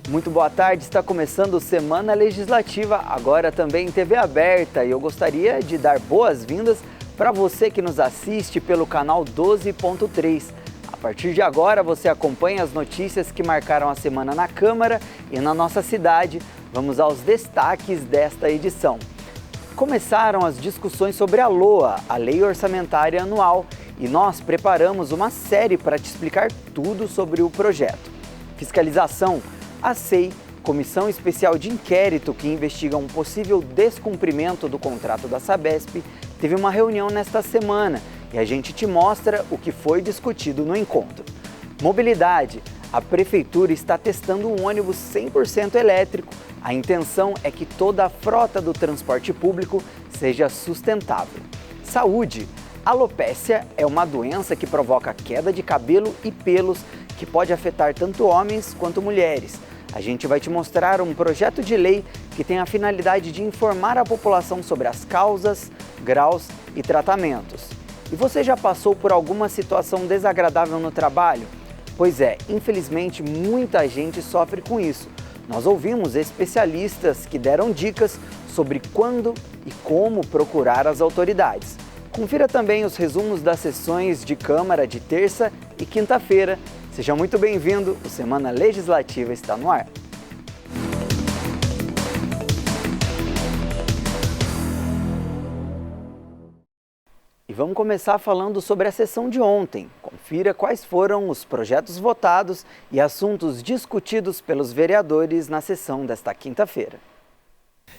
Muito boa tarde, está começando Semana Legislativa, agora também em TV aberta, e eu gostaria de dar boas-vindas para você que nos assiste pelo canal 12.3. A partir de agora você acompanha as notícias que marcaram a semana na Câmara e na nossa cidade. Vamos aos destaques desta edição. Começaram as discussões sobre a LOA, a Lei Orçamentária Anual, e nós preparamos uma série para te explicar tudo sobre o projeto. Fiscalização. A SEI, Comissão Especial de Inquérito que investiga um possível descumprimento do contrato da Sabesp, teve uma reunião nesta semana e a gente te mostra o que foi discutido no encontro. Mobilidade. A Prefeitura está testando um ônibus 100% elétrico. A intenção é que toda a frota do transporte público seja sustentável. Saúde. A alopécia é uma doença que provoca queda de cabelo e pelos que pode afetar tanto homens quanto mulheres. A gente vai te mostrar um projeto de lei que tem a finalidade de informar a população sobre as causas, graus e tratamentos. E você já passou por alguma situação desagradável no trabalho? Pois é, infelizmente muita gente sofre com isso. Nós ouvimos especialistas que deram dicas sobre quando e como procurar as autoridades. Confira também os resumos das sessões de Câmara de terça e quinta-feira. Seja muito bem-vindo, o Semana Legislativa está no ar. E vamos começar falando sobre a sessão de ontem. Confira quais foram os projetos votados e assuntos discutidos pelos vereadores na sessão desta quinta-feira.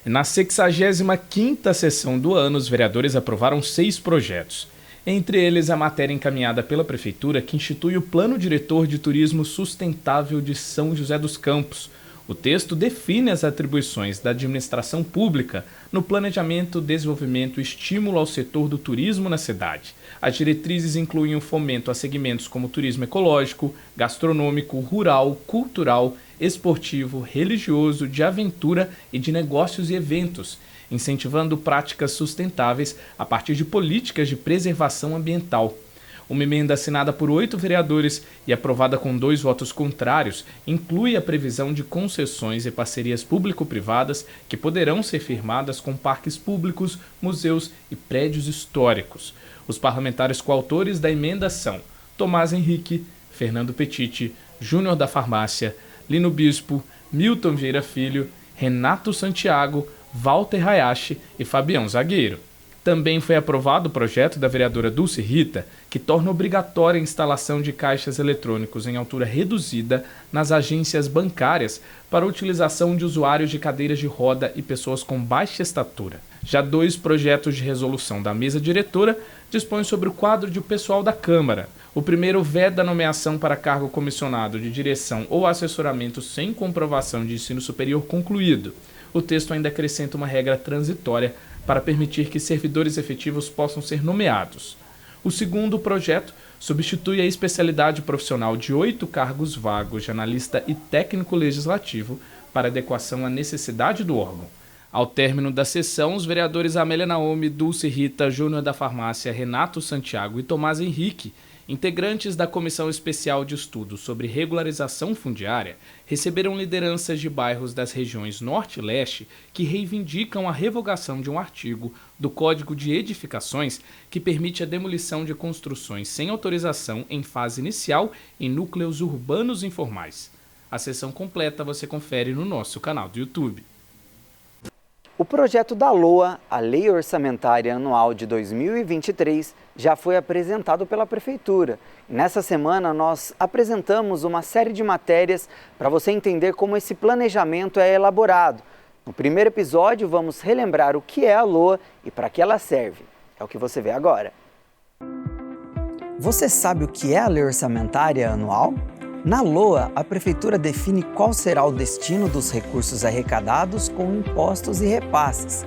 Na 65ª sessão do ano, os vereadores aprovaram 6 projetos. Entre eles, a matéria encaminhada pela Prefeitura que institui o Plano Diretor de Turismo Sustentável de São José dos Campos. O texto define as atribuições da administração pública no planejamento, desenvolvimento e estímulo ao setor do turismo na cidade. As diretrizes incluem o fomento a segmentos como turismo ecológico, gastronômico, rural, cultural, esportivo, religioso, de aventura e de negócios e eventos, incentivando práticas sustentáveis a partir de políticas de preservação ambiental. Uma emenda assinada por 8 vereadores e aprovada com 2 votos contrários inclui a previsão de concessões e parcerias público-privadas que poderão ser firmadas com parques públicos, museus e prédios históricos. Os parlamentares coautores da emenda são Tomás Henrique, Fernando Petiti, Júnior da Farmácia, Lino Bispo, Milton Vieira Filho, Renato Santiago, Walter Hayashi e Fabião Zagueiro. Também foi aprovado o projeto da vereadora Dulce Rita, que torna obrigatória a instalação de caixas eletrônicos em altura reduzida nas agências bancárias para a utilização de usuários de cadeiras de roda e pessoas com baixa estatura. Já 2 projetos de resolução da mesa diretora dispõem sobre o quadro de pessoal da Câmara. O primeiro veda a nomeação para cargo comissionado de direção ou assessoramento sem comprovação de ensino superior concluído. O texto ainda acrescenta uma regra transitória para permitir que servidores efetivos possam ser nomeados. O segundo projeto substitui a especialidade profissional de 8 cargos vagos de analista e técnico legislativo para adequação à necessidade do órgão. Ao término da sessão, os vereadores Amélia Naomi, Dulce Rita, Júnior da Farmácia, Renato Santiago e Tomás Henrique, integrantes da Comissão Especial de Estudos sobre Regularização Fundiária, receberam lideranças de bairros das regiões Norte e Leste que reivindicam a revogação de um artigo do Código de Edificações que permite a demolição de construções sem autorização em fase inicial em núcleos urbanos informais. A sessão completa você confere no nosso canal do YouTube. O projeto da LOA, a Lei Orçamentária Anual de 2023, já foi apresentado pela Prefeitura. Nessa semana nós apresentamos uma série de matérias para você entender como esse planejamento é elaborado. No primeiro episódio vamos relembrar o que é a LOA e para que ela serve. É o que você vê agora. Você sabe o que é a Lei Orçamentária Anual? Na LOA, a Prefeitura define qual será o destino dos recursos arrecadados com impostos e repasses.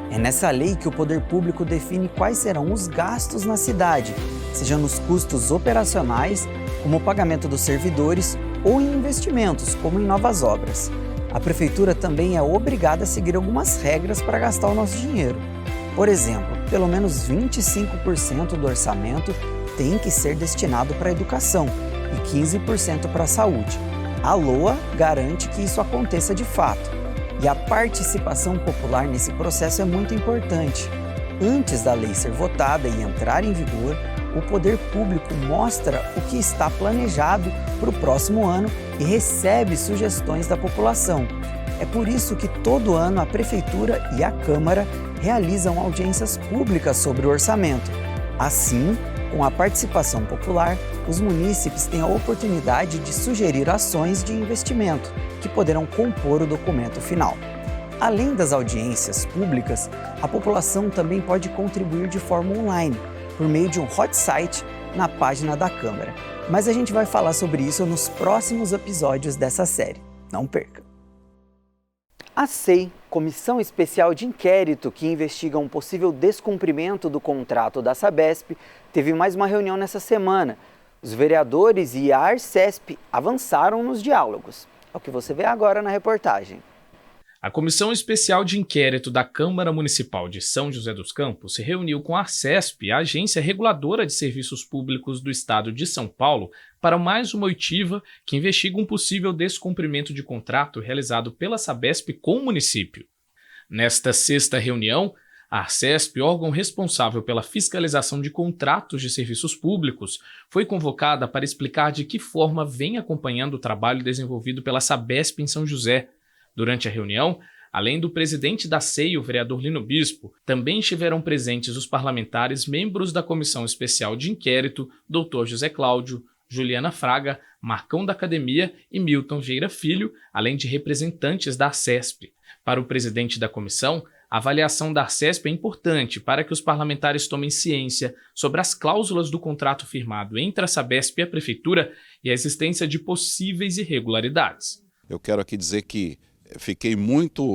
É nessa lei que o poder público define quais serão os gastos na cidade, seja nos custos operacionais, como o pagamento dos servidores, ou em investimentos, como em novas obras. A Prefeitura também é obrigada a seguir algumas regras para gastar o nosso dinheiro. Por exemplo, pelo menos 25% do orçamento tem que ser destinado para a educação e 15% para a saúde. A LOA garante que isso aconteça de fato. E a participação popular nesse processo é muito importante. Antes da lei ser votada e entrar em vigor, o poder público mostra o que está planejado para o próximo ano e recebe sugestões da população. É por isso que todo ano a Prefeitura e a Câmara realizam audiências públicas sobre o orçamento. Assim, com a participação popular, os munícipes têm a oportunidade de sugerir ações de investimento que poderão compor o documento final. Além das audiências públicas, a população também pode contribuir de forma online, por meio de um hot site na página da Câmara. Mas a gente vai falar sobre isso nos próximos episódios dessa série. Não perca! A SEI, Comissão Especial de Inquérito que investiga um possível descumprimento do contrato da Sabesp, teve mais uma reunião nessa semana. Os vereadores e a Arcesp avançaram nos diálogos. É o que você vê agora na reportagem. A Comissão Especial de Inquérito da Câmara Municipal de São José dos Campos se reuniu com a Arcesp, a Agência Reguladora de Serviços Públicos do Estado de São Paulo, para mais uma oitiva que investiga um possível descumprimento de contrato realizado pela Sabesp com o município. Nesta sexta reunião, a Arcesp, órgão responsável pela fiscalização de contratos de serviços públicos, foi convocada para explicar de que forma vem acompanhando o trabalho desenvolvido pela Sabesp em São José. Durante a reunião, além do presidente da SEI, o vereador Lino Bispo, também estiveram presentes os parlamentares membros da Comissão Especial de Inquérito, Dr. José Cláudio, Juliana Fraga, Marcão da Academia e Milton Vieira Filho, além de representantes da Arcesp. Para o presidente da comissão, a avaliação da Arcesp é importante para que os parlamentares tomem ciência sobre as cláusulas do contrato firmado entre a Sabesp e a Prefeitura e a existência de possíveis irregularidades. Eu quero aqui dizer que fiquei muito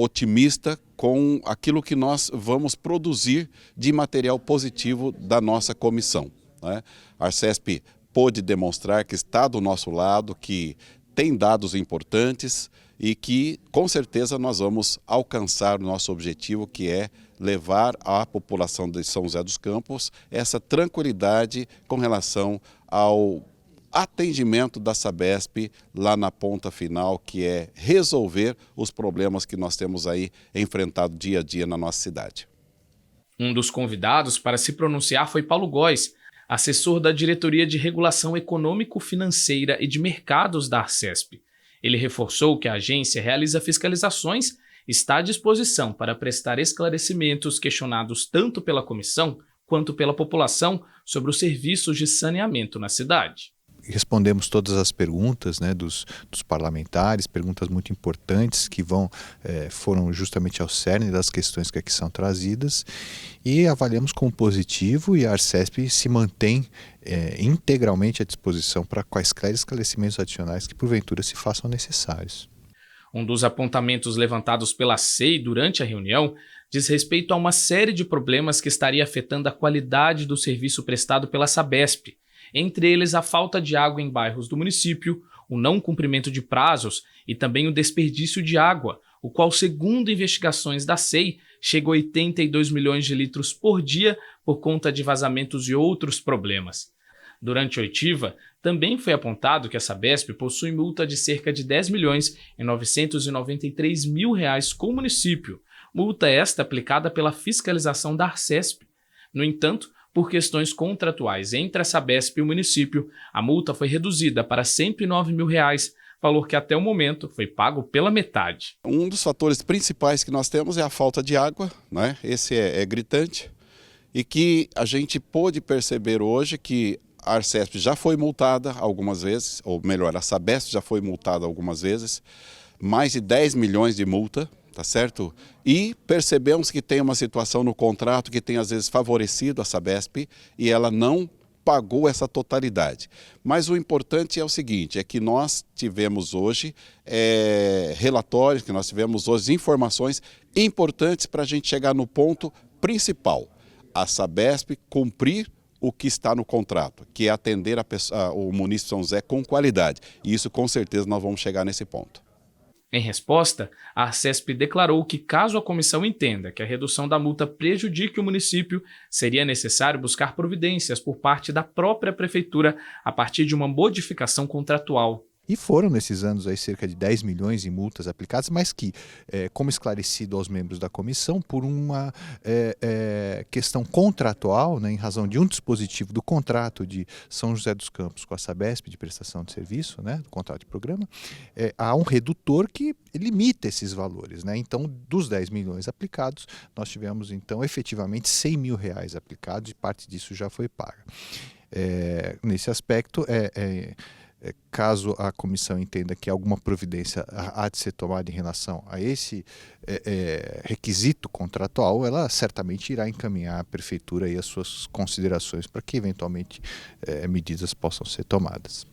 otimista com aquilo que nós vamos produzir de material positivo da nossa comissão, né? A Arcesp pôde demonstrar que está do nosso lado, que tem dados importantes e que, com certeza, nós vamos alcançar o nosso objetivo, que é levar à população de São José dos Campos essa tranquilidade com relação ao atendimento da Sabesp lá na ponta final, que é resolver os problemas que nós temos aí enfrentado dia a dia na nossa cidade. Um dos convidados para se pronunciar foi Paulo Góes, assessor da Diretoria de Regulação Econômico-Financeira e de Mercados da Arcesp. Ele reforçou que a agência realiza fiscalizações e está à disposição para prestar esclarecimentos questionados tanto pela comissão quanto pela população sobre os serviços de saneamento na cidade. Respondemos todas as perguntas, né, dos parlamentares, perguntas muito importantes que foram justamente ao cerne das questões que aqui são trazidas, e avaliamos como positivo, e a Arcesp se mantém integralmente à disposição para quaisquer esclarecimentos adicionais que porventura se façam necessários. Um dos apontamentos levantados pela SEI durante a reunião diz respeito a uma série de problemas que estaria afetando a qualidade do serviço prestado pela Sabesp. Entre eles a falta de água em bairros do município, o não cumprimento de prazos e também o desperdício de água, o qual, segundo investigações da SEI, chega a 82 milhões de litros por dia por conta de vazamentos e outros problemas. Durante a oitiva, também foi apontado que a Sabesp possui multa de cerca de 10 milhões e 993 mil reais com o município, multa esta aplicada pela fiscalização da Arcesp. No entanto, por questões contratuais entre a Sabesp e o município, a multa foi reduzida para 109 mil reais, valor que até o momento foi pago pela metade. Um dos fatores principais que nós temos é a falta de água, né? Esse é gritante, e que a gente pôde perceber hoje que a Arcesp já foi multada algumas vezes, ou melhor, a Sabesp já foi multada algumas vezes, mais de 10 milhões de multa. Tá certo? E percebemos que tem uma situação no contrato que tem às vezes favorecido a Sabesp e ela não pagou essa totalidade. Mas o importante é o seguinte, é que nós tivemos hoje relatórios, que nós tivemos hoje informações importantes para a gente chegar no ponto principal. A Sabesp cumprir o que está no contrato, que é atender o município de São José com qualidade. E isso com certeza nós vamos chegar nesse ponto. Em resposta, a Arcesp declarou que, caso a comissão entenda que a redução da multa prejudique o município, seria necessário buscar providências por parte da própria prefeitura a partir de uma modificação contratual. E foram, nesses anos, aí, cerca de 10 milhões em multas aplicadas, mas que, como esclarecido aos membros da comissão, por uma questão contratual, né, em razão de um dispositivo do contrato de São José dos Campos com a Sabesp de prestação de serviço, né, do contrato de programa, há um redutor que limita esses valores, né? Então, dos 10 milhões aplicados, nós tivemos, então, efetivamente R$100 mil aplicados e parte disso já foi paga. Nesse aspecto, caso a comissão entenda que alguma providência há de ser tomada em relação a esse requisito contratual, ela certamente irá encaminhar à prefeitura aí as suas considerações para que eventualmente medidas possam ser tomadas.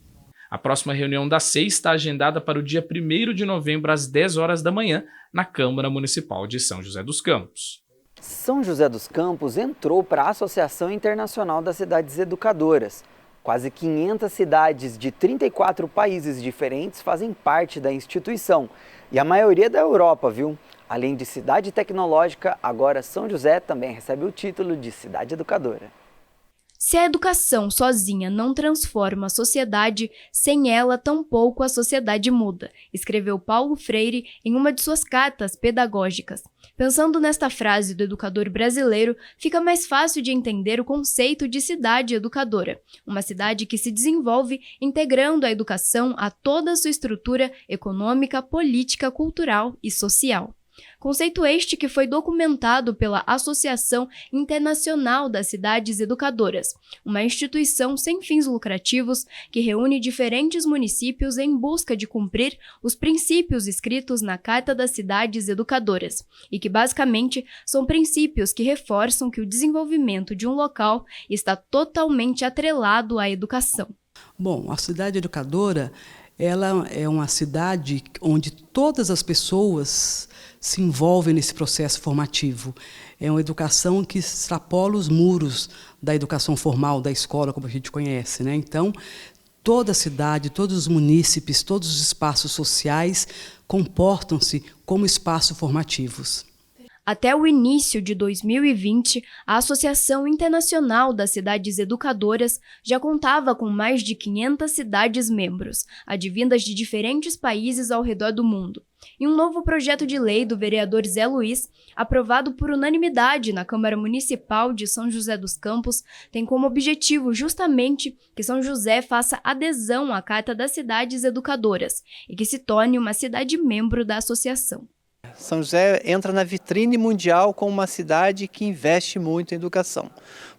A próxima reunião da SEI está agendada para o dia 1º de novembro às 10 horas da manhã na Câmara Municipal de São José dos Campos. São José dos Campos entrou para a Associação Internacional das Cidades Educadoras. Quase 500 cidades de 34 países diferentes fazem parte da instituição. E a maioria da Europa, viu? Além de cidade tecnológica, agora São José também recebe o título de cidade educadora. Se a educação sozinha não transforma a sociedade, sem ela tampouco a sociedade muda, escreveu Paulo Freire em uma de suas cartas pedagógicas. Pensando nesta frase do educador brasileiro, fica mais fácil de entender o conceito de cidade educadora, uma cidade que se desenvolve integrando a educação a toda a sua estrutura econômica, política, cultural e social. Conceito este que foi documentado pela Associação Internacional das Cidades Educadoras, uma instituição sem fins lucrativos que reúne diferentes municípios em busca de cumprir os princípios escritos na Carta das Cidades Educadoras, e que basicamente são princípios que reforçam que o desenvolvimento de um local está totalmente atrelado à educação. Bom, a cidade educadora, ela é uma cidade onde todas as pessoas se envolvem nesse processo formativo. É uma educação que extrapola os muros da educação formal, da escola, como a gente conhece, né? Então, toda a cidade, todos os munícipes, todos os espaços sociais comportam-se como espaços formativos. Até o início de 2020, a Associação Internacional das Cidades Educadoras já contava com mais de 500 cidades membros, advindas de diferentes países ao redor do mundo. E um novo projeto de lei do vereador Zé Luiz, aprovado por unanimidade na Câmara Municipal de São José dos Campos, tem como objetivo justamente que São José faça adesão à Carta das Cidades Educadoras e que se torne uma cidade membro da associação. São José entra na vitrine mundial como uma cidade que investe muito em educação.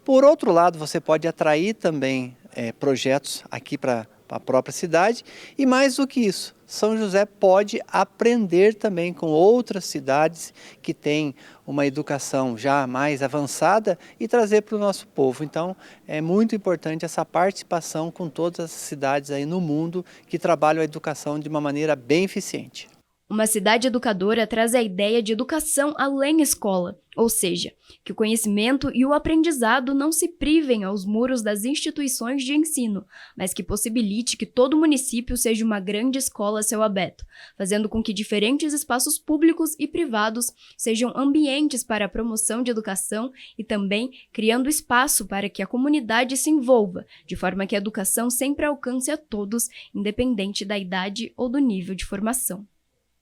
Por outro lado, você pode atrair também projetos aqui para a própria cidade e, mais do que isso, São José pode aprender também com outras cidades que têm uma educação já mais avançada e trazer para o nosso povo. Então, é muito importante essa participação com todas as cidades aí no mundo que trabalham a educação de uma maneira bem eficiente. Uma cidade educadora traz a ideia de educação além escola, ou seja, que o conhecimento e o aprendizado não se privem aos muros das instituições de ensino, mas que possibilite que todo município seja uma grande escola a céu aberto, fazendo com que diferentes espaços públicos e privados sejam ambientes para a promoção de educação e também criando espaço para que a comunidade se envolva, de forma que a educação sempre alcance a todos, independente da idade ou do nível de formação.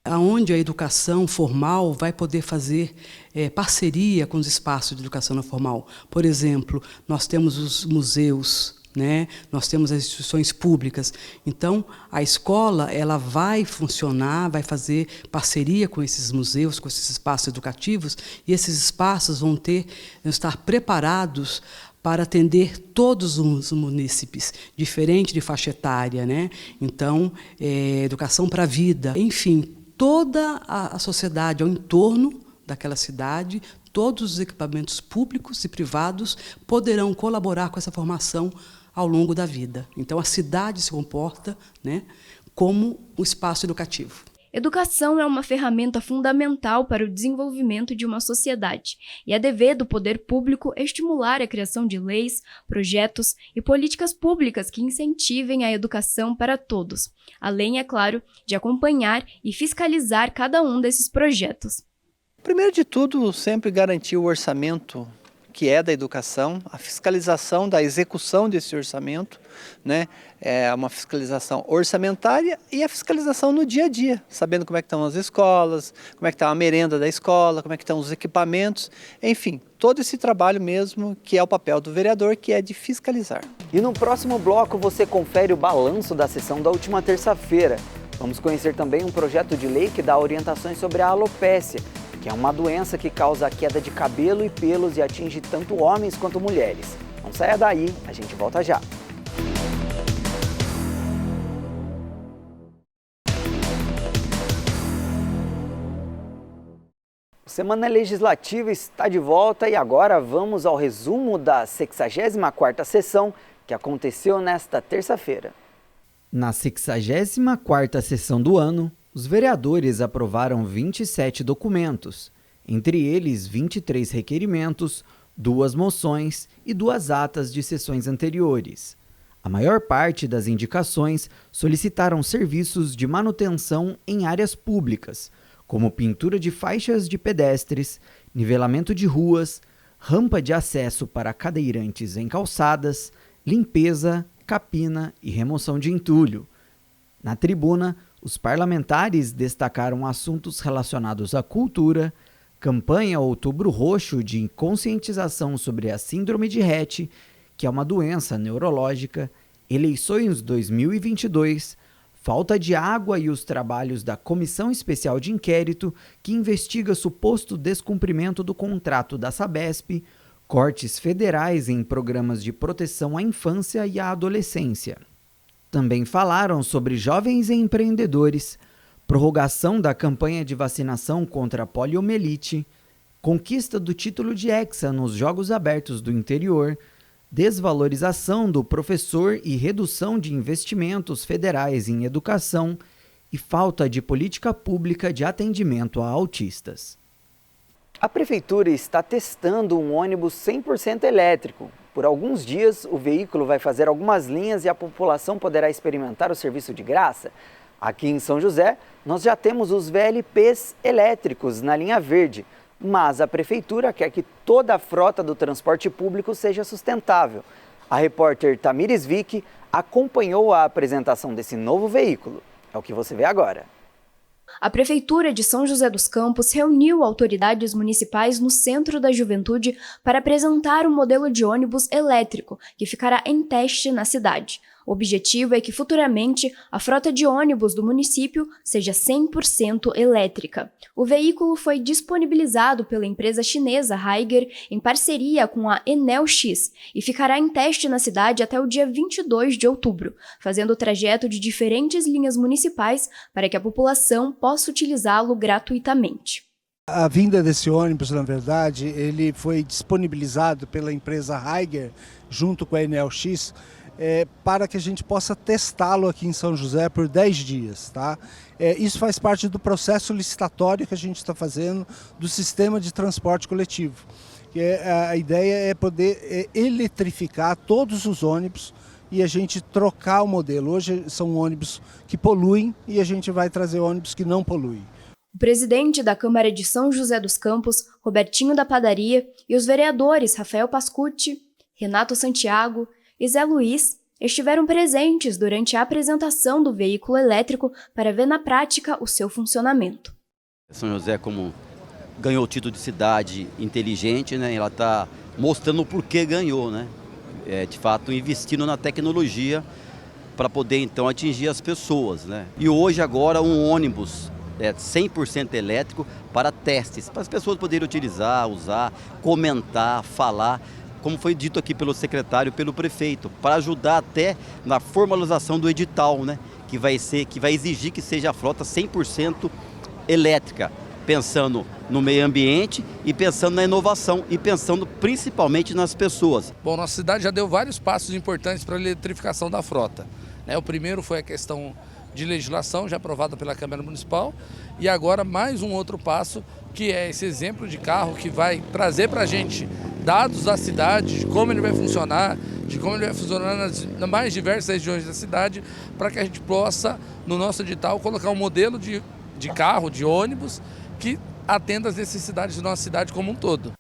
Onde a educação formal vai poder fazer parceria com os espaços de educação não formal. Por exemplo, nós temos os museus, né? Nós temos as instituições públicas. Então, a escola ela vai funcionar, vai fazer parceria com esses museus, com esses espaços educativos, e esses espaços vão estar preparados para atender todos os munícipes, diferente de faixa etária, né? Então, educação para a vida, enfim, toda a sociedade ao entorno daquela cidade, todos os equipamentos públicos e privados poderão colaborar com essa formação ao longo da vida. Então, a cidade se comporta, né, como um espaço educativo. Educação é uma ferramenta fundamental para o desenvolvimento de uma sociedade e é dever do poder público estimular a criação de leis, projetos e políticas públicas que incentivem a educação para todos, além, é claro, de acompanhar e fiscalizar cada um desses projetos. Primeiro de tudo, sempre garantir o orçamento que é da educação, a fiscalização da execução desse orçamento, né? É uma fiscalização orçamentária e a fiscalização no dia a dia, sabendo como é que estão as escolas, como é que está a merenda da escola, como é que estão os equipamentos, enfim, todo esse trabalho mesmo que é o papel do vereador, que é de fiscalizar. E no próximo bloco você confere o balanço da sessão da última terça-feira. Vamos conhecer também um projeto de lei que dá orientações sobre a alopécia, que é uma doença que causa queda de cabelo e pelos e atinge tanto homens quanto mulheres. Não saia daí, a gente volta já. Semana Legislativa está de volta e agora vamos ao resumo da 64ª sessão que aconteceu nesta terça-feira. Na 64ª sessão do ano, os vereadores aprovaram 27 documentos, entre eles 23 requerimentos, 2 moções e 2 atas de sessões anteriores. A maior parte das indicações solicitaram serviços de manutenção em áreas públicas, como pintura de faixas de pedestres, nivelamento de ruas, rampa de acesso para cadeirantes em calçadas, limpeza, capina e remoção de entulho. Na tribuna, os parlamentares destacaram assuntos relacionados à cultura, campanha Outubro Roxo de conscientização sobre a síndrome de Rett, que é uma doença neurológica, eleições 2022, falta de água e os trabalhos da Comissão Especial de Inquérito, que investiga suposto descumprimento do contrato da Sabesp, cortes federais em programas de proteção à infância e à adolescência. Também falaram sobre jovens e empreendedores, prorrogação da campanha de vacinação contra a poliomielite, conquista do título de Hexa nos Jogos Abertos do Interior, desvalorização do professor e redução de investimentos federais em educação e falta de política pública de atendimento a autistas. A Prefeitura está testando um ônibus 100% elétrico. Por alguns dias, o veículo vai fazer algumas linhas e a população poderá experimentar o serviço de graça. Aqui em São José, nós já temos os VLPs elétricos na linha verde, mas a Prefeitura quer que toda a frota do transporte público seja sustentável. A repórter Tamires Vick acompanhou a apresentação desse novo veículo. É o que você vê agora. A Prefeitura de São José dos Campos reuniu autoridades municipais no Centro da Juventude para apresentar um modelo de ônibus elétrico que ficará em teste na cidade. O objetivo é que futuramente a frota de ônibus do município seja 100% elétrica. O veículo foi disponibilizado pela empresa chinesa Higer em parceria com a Enel X e ficará em teste na cidade até o dia 22 de outubro, fazendo o trajeto de diferentes linhas municipais para que a população possa utilizá-lo gratuitamente. A vinda desse ônibus, na verdade, ele foi disponibilizado pela empresa Higer junto com a Enel X, para que a gente possa testá-lo aqui em São José por 10 dias. Tá? Isso faz parte do processo licitatório que a gente está fazendo do sistema de transporte coletivo. A ideia é poder eletrificar todos os ônibus e a gente trocar o modelo. Hoje são ônibus que poluem e a gente vai trazer ônibus que não poluem. O presidente da Câmara de São José dos Campos, Robertinho da Padaria, e os vereadores Rafael Pascucci, Renato Santiago e Zé Luiz estiveram presentes durante a apresentação do veículo elétrico para ver na prática o seu funcionamento. São José, como ganhou o título de cidade inteligente, né, ela está mostrando o porquê ganhou, né? De fato, investindo na tecnologia para poder então atingir as pessoas, né? E hoje agora um ônibus 100% elétrico para testes, para as pessoas poderem utilizar, usar, comentar, falar, como foi dito aqui pelo secretário, pelo prefeito, para ajudar até na formalização do edital, né? Que vai exigir que seja a frota 100% elétrica, pensando no meio ambiente e pensando na inovação e pensando principalmente nas pessoas. Bom, nossa cidade já deu vários passos importantes para a eletrificação da frota. O primeiro foi a questão de legislação, já aprovada pela Câmara Municipal, e agora mais um outro passo, que é esse exemplo de carro que vai trazer para a gente dados da cidade, de como ele vai funcionar, nas mais diversas regiões da cidade, para que a gente possa, no nosso edital, colocar um modelo de carro, de ônibus, que atenda às necessidades da nossa cidade como um todo.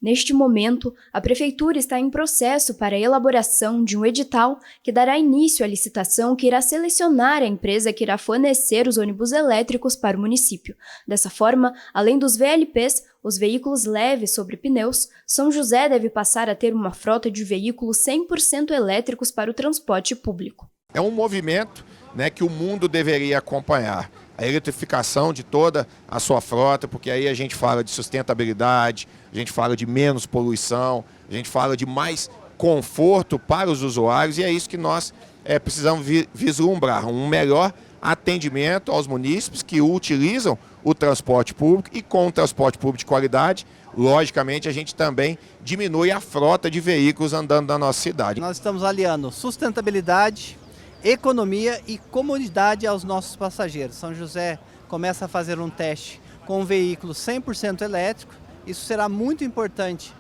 Neste momento, a Prefeitura está em processo para a elaboração de um edital que dará início à licitação que irá selecionar a empresa que irá fornecer os ônibus elétricos para o município. Dessa forma, além dos VLPs, os veículos leves sobre pneus, São José deve passar a ter uma frota de veículos 100% elétricos para o transporte público. É um movimento, né, que o mundo deveria acompanhar. A eletrificação de toda a sua frota, porque aí a gente fala de sustentabilidade, a gente fala de menos poluição, a gente fala de mais conforto para os usuários, e é isso que nós precisamos vislumbrar, um melhor atendimento aos munícipes que utilizam o transporte público, e com o transporte público de qualidade, logicamente a gente também diminui a frota de veículos andando na nossa cidade. Nós estamos aliando sustentabilidade, economia e comodidade aos nossos passageiros. São José começa a fazer um teste com um veículo 100% elétrico. Isso será muito importante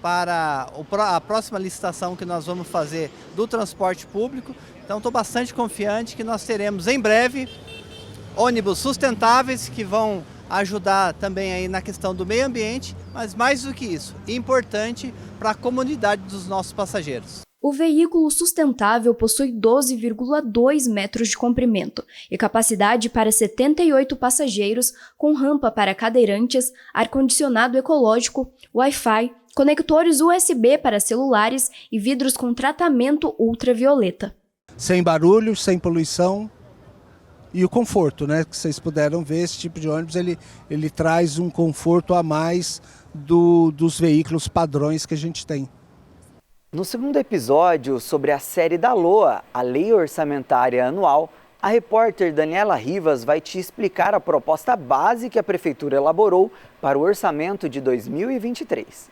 para a próxima licitação que nós vamos fazer do transporte público. Então estou bastante confiante que nós teremos em breve ônibus sustentáveis que vão ajudar também aí na questão do meio ambiente, mas mais do que isso, importante para a comunidade dos nossos passageiros. O veículo sustentável possui 12,2 metros de comprimento e capacidade para 78 passageiros, com rampa para cadeirantes, ar-condicionado ecológico, Wi-Fi, conectores USB para celulares e vidros com tratamento ultravioleta. Sem barulho, sem poluição e o conforto, né? Que vocês puderam ver, esse tipo de ônibus ele traz um conforto a mais dos veículos padrões que a gente tem. No segundo episódio sobre a série da LOA, a Lei Orçamentária Anual, a repórter Daniela Rivas vai te explicar a proposta base que a Prefeitura elaborou para o orçamento de 2023.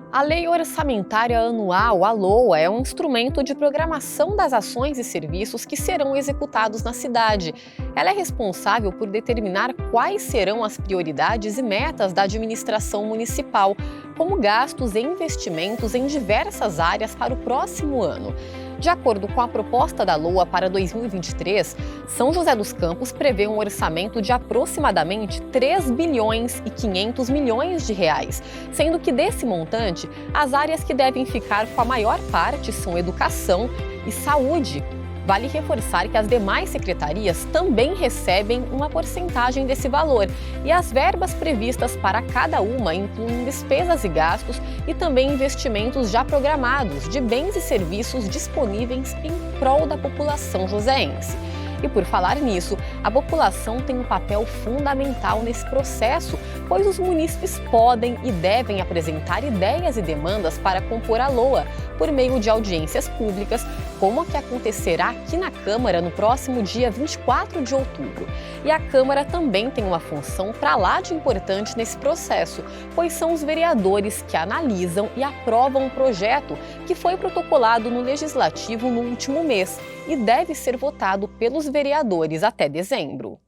A Lei Orçamentária Anual, a LOA, é um instrumento de programação das ações e serviços que serão executados na cidade. Ela é responsável por determinar quais serão as prioridades e metas da administração municipal, como gastos e investimentos em diversas áreas para o próximo ano. De acordo com a proposta da LOA para 2023, São José dos Campos prevê um orçamento de aproximadamente 3 bilhões e 500 milhões de reais, sendo que desse montante, as áreas que devem ficar com a maior parte são educação e saúde. Vale reforçar que as demais secretarias também recebem uma porcentagem desse valor, e as verbas previstas para cada uma incluem despesas e gastos e também investimentos já programados de bens e serviços disponíveis em prol da população joseense. E por falar nisso, a população tem um papel fundamental nesse processo, pois os munícipes podem e devem apresentar ideias e demandas para compor a LOA por meio de audiências públicas, como a que acontecerá aqui na Câmara no próximo dia 24 de outubro. E a Câmara também tem uma função para lá de importante nesse processo, pois são os vereadores que analisam e aprovam um projeto que foi protocolado no Legislativo no último mês e deve ser votado pelos vereadores até dezembro.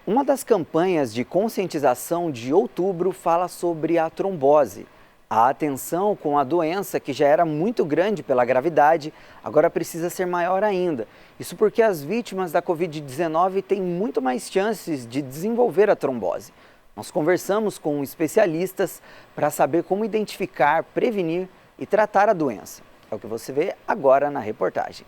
Uma das campanhas de conscientização de outubro fala sobre a trombose. A atenção com a doença, que já era muito grande pela gravidade, agora precisa ser maior ainda. Isso porque as vítimas da Covid-19 têm muito mais chances de desenvolver a trombose. Nós conversamos com especialistas para saber como identificar, prevenir e tratar a doença. É o que você vê agora na reportagem.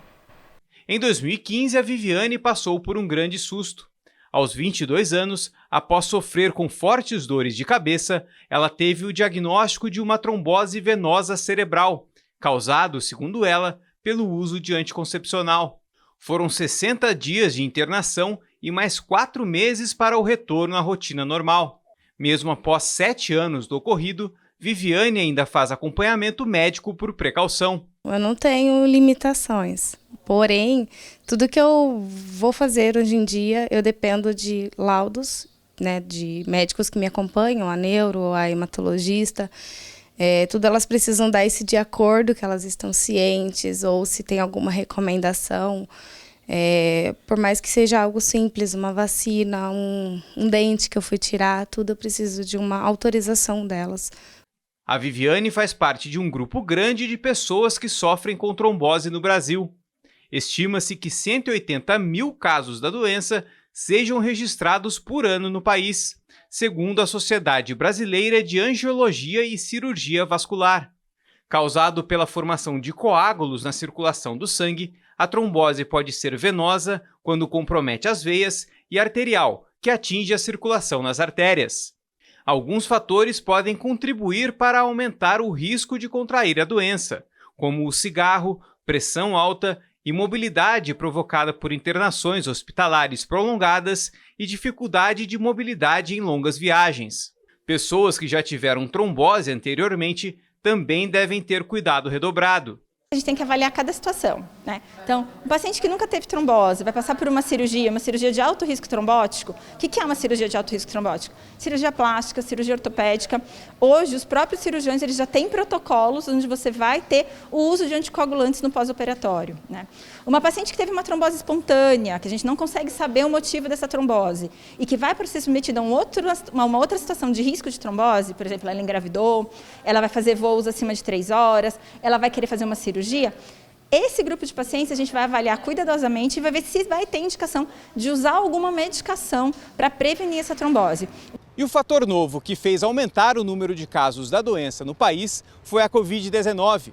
Em 2015, a Viviane passou por um grande susto. Aos 22 anos, após sofrer com fortes dores de cabeça, ela teve o diagnóstico de uma trombose venosa cerebral, causado, segundo ela, pelo uso de anticoncepcional. Foram 60 dias de internação e mais 4 meses para o retorno à rotina normal. Mesmo após 7 anos do ocorrido, Viviane ainda faz acompanhamento médico por precaução. Eu não tenho limitações, porém, tudo que eu vou fazer hoje em dia, eu dependo de laudos, né, de médicos que me acompanham, a neuro, a hematologista, tudo elas precisam dar isso de acordo que elas estão cientes ou se tem alguma recomendação, por mais que seja algo simples, uma vacina, um dente que eu fui tirar, tudo eu preciso de uma autorização delas. A Viviane faz parte de um grupo grande de pessoas que sofrem com trombose no Brasil. Estima-se que 180 mil casos da doença sejam registrados por ano no país, segundo a Sociedade Brasileira de Angiologia e Cirurgia Vascular. Causado pela formação de coágulos na circulação do sangue, a trombose pode ser venosa, quando compromete as veias, e arterial, que atinge a circulação nas artérias. Alguns fatores podem contribuir para aumentar o risco de contrair a doença, como o cigarro, pressão alta, imobilidade provocada por internações hospitalares prolongadas e dificuldade de mobilidade em longas viagens. Pessoas que já tiveram trombose anteriormente também devem ter cuidado redobrado. A gente tem que avaliar cada situação, né? Então, um paciente que nunca teve trombose, vai passar por uma cirurgia de alto risco trombótico. O que é uma cirurgia de alto risco trombótico? Cirurgia plástica, cirurgia ortopédica. Hoje, os próprios cirurgiões eles já têm protocolos onde você vai ter o uso de anticoagulantes no pós-operatório, né? Uma paciente que teve uma trombose espontânea, que a gente não consegue saber o motivo dessa trombose, e que vai ser submetida a uma outra situação de risco de trombose, por exemplo, ela engravidou, ela vai fazer voos acima de 3 horas, ela vai querer fazer uma cirurgia, esse grupo de pacientes a gente vai avaliar cuidadosamente e vai ver se vai ter indicação de usar alguma medicação para prevenir essa trombose. E o fator novo que fez aumentar o número de casos da doença no país foi a Covid-19.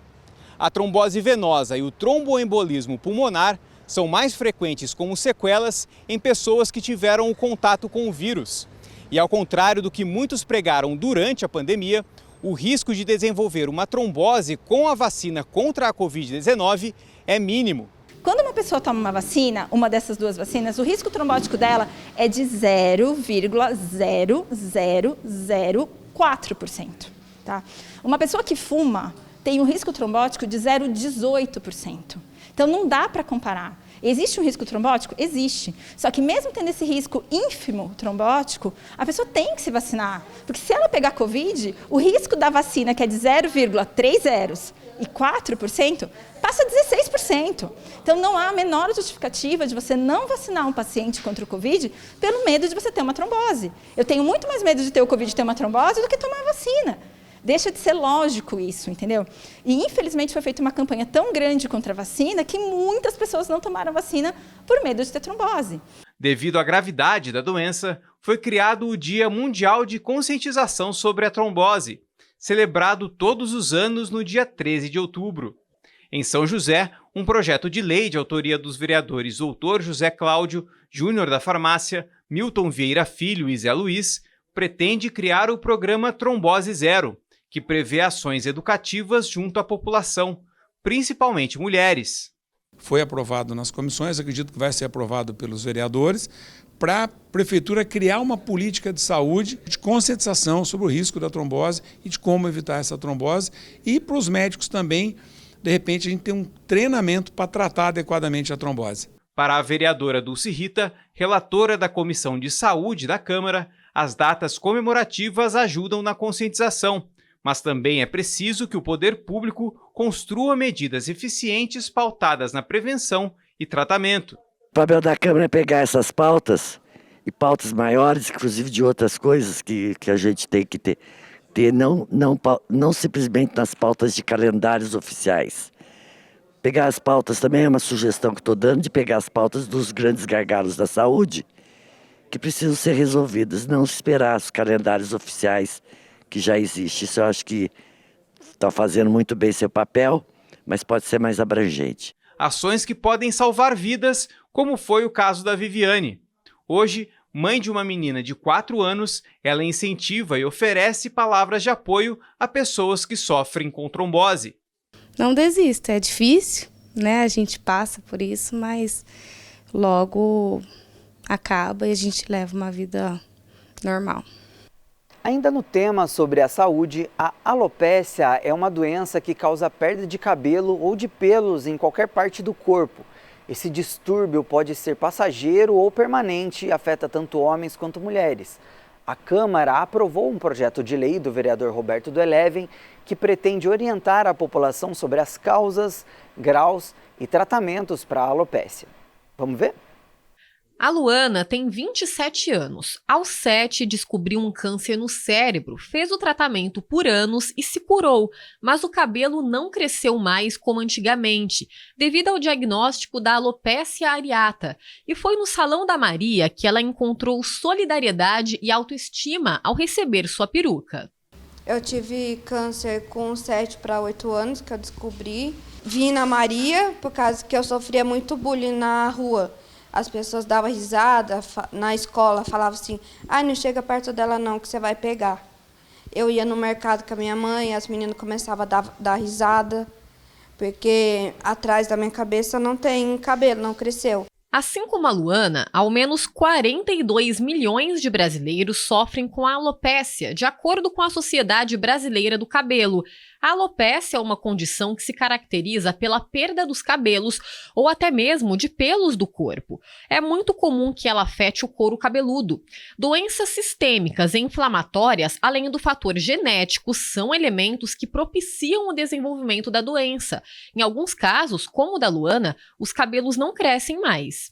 A trombose venosa e o tromboembolismo pulmonar são mais frequentes como sequelas em pessoas que tiveram o contato com o vírus. E ao contrário do que muitos pregaram durante a pandemia, o risco de desenvolver uma trombose com a vacina contra a Covid-19 é mínimo. Quando uma pessoa toma uma vacina, uma dessas duas vacinas, o risco trombótico dela é de 0,0004%. Tá? Uma pessoa que fuma tem um risco trombótico de 0,18%. Então não dá para comparar. Existe um risco trombótico? Existe. Só que mesmo tendo esse risco ínfimo trombótico, a pessoa tem que se vacinar. Porque se ela pegar Covid, o risco da vacina, que é de 0,34%, passa a 16%. Então não há a menor justificativa de você não vacinar um paciente contra o Covid pelo medo de você ter uma trombose. Eu tenho muito mais medo de ter o Covid e ter uma trombose do que tomar a vacina. Deixa de ser lógico isso, entendeu? E, infelizmente, foi feita uma campanha tão grande contra a vacina que muitas pessoas não tomaram a vacina por medo de ter trombose. Devido à gravidade da doença, foi criado o Dia Mundial de Conscientização sobre a Trombose, celebrado todos os anos no dia 13 de outubro. Em São José, um projeto de lei de autoria dos vereadores Dr. José Cláudio, Júnior da Farmácia, Milton Vieira Filho e Zé Luiz, pretende criar o programa Trombose Zero, que prevê ações educativas junto à população, principalmente mulheres. Foi aprovado nas comissões, acredito que vai ser aprovado pelos vereadores, para a Prefeitura criar uma política de saúde, de conscientização sobre o risco da trombose e de como evitar essa trombose, e para os médicos também, de repente, a gente tem um treinamento para tratar adequadamente a trombose. Para a vereadora Dulce Rita, relatora da Comissão de Saúde da Câmara, as datas comemorativas ajudam na conscientização, mas também é preciso que o poder público construa medidas eficientes pautadas na prevenção e tratamento. O papel da Câmara é pegar essas pautas, e pautas maiores, inclusive de outras coisas que a gente tem que ter não simplesmente nas pautas de calendários oficiais. Pegar as pautas também é uma sugestão que estou dando, de pegar as pautas dos grandes gargalos da saúde, que precisam ser resolvidas, não esperar os calendários oficiais que já existe. Isso eu acho que está fazendo muito bem seu papel, mas pode ser mais abrangente. Ações que podem salvar vidas, como foi o caso da Viviane. Hoje, mãe de uma menina de 4 anos, ela incentiva e oferece palavras de apoio a pessoas que sofrem com trombose. Não desista, é difícil, né? A gente passa por isso, mas logo acaba e a gente leva uma vida normal. Ainda no tema sobre a saúde, a alopécia é uma doença que causa perda de cabelo ou de pelos em qualquer parte do corpo. Esse distúrbio pode ser passageiro ou permanente e afeta tanto homens quanto mulheres. A Câmara aprovou um projeto de lei do vereador Roberto do Eleven que pretende orientar a população sobre as causas, graus e tratamentos para a alopécia. Vamos ver? A Luana tem 27 anos. Aos 7, descobriu um câncer no cérebro, fez o tratamento por anos e se curou, mas o cabelo não cresceu mais como antigamente, devido ao diagnóstico da alopécia areata. E foi no Salão da Maria que ela encontrou solidariedade e autoestima ao receber sua peruca. Eu tive câncer com 7 para 8 anos, que eu descobri. Vim na Maria por causa que eu sofria muito bullying na rua. As pessoas davam risada, na escola falavam assim, não chega perto dela não, que você vai pegar. Eu ia no mercado com a minha mãe, as meninas começavam a dar risada, porque atrás da minha cabeça não tem cabelo, não cresceu. Assim como a Luana, ao menos 42 milhões de brasileiros sofrem com a alopécia, de acordo com a Sociedade Brasileira do Cabelo. A alopécia é uma condição que se caracteriza pela perda dos cabelos ou até mesmo de pelos do corpo. É muito comum que ela afete o couro cabeludo. Doenças sistêmicas e inflamatórias, além do fator genético, são elementos que propiciam o desenvolvimento da doença. Em alguns casos, como o da Luana, os cabelos não crescem mais.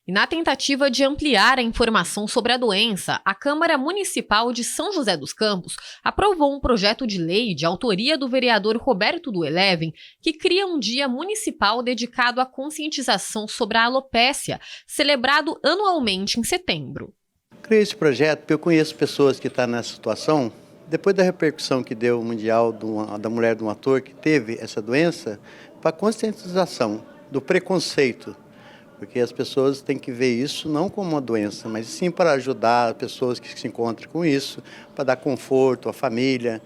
E na tentativa de ampliar a informação sobre a doença, a Câmara Municipal de São José dos Campos aprovou um projeto de lei de autoria do vereador Roberto do Eleven, que cria um dia municipal dedicado à conscientização sobre a alopécia, celebrado anualmente em setembro. Criei esse projeto porque eu conheço pessoas que estão nessa situação. Depois da repercussão que deu o mundial da mulher de um ator que teve essa doença, para a conscientização do preconceito. Porque as pessoas têm que ver isso não como uma doença, mas sim para ajudar pessoas que se encontram com isso, para dar conforto à família.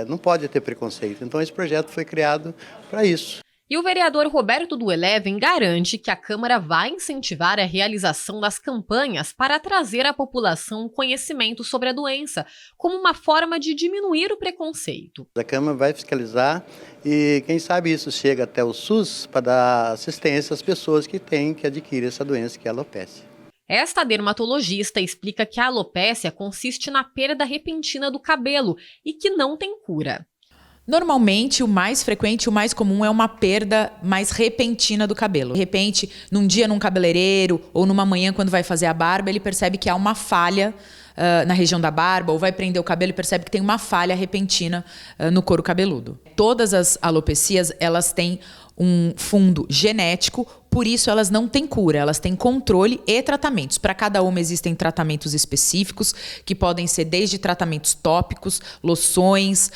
Não pode ter preconceito. Então esse projeto foi criado para isso. E o vereador Roberto do Eleven garante que a Câmara vai incentivar a realização das campanhas para trazer à população conhecimento sobre a doença, como uma forma de diminuir o preconceito. A Câmara vai fiscalizar e, quem sabe, isso chega até o SUS para dar assistência às pessoas que adquirem essa doença, que é a alopécia. Esta dermatologista explica que a alopécia consiste na perda repentina do cabelo e que não tem cura. Normalmente, o mais frequente, o mais comum é uma perda mais repentina do cabelo. De repente, num dia num cabeleireiro ou numa manhã quando vai fazer a barba, ele percebe que há uma falha na região da barba, ou vai prender o cabelo e percebe que tem uma falha repentina no couro cabeludo. Todas as alopecias, elas têm um fundo genético, por isso elas não têm cura, elas têm controle e tratamentos. Para cada uma existem tratamentos específicos, que podem ser desde tratamentos tópicos, loções,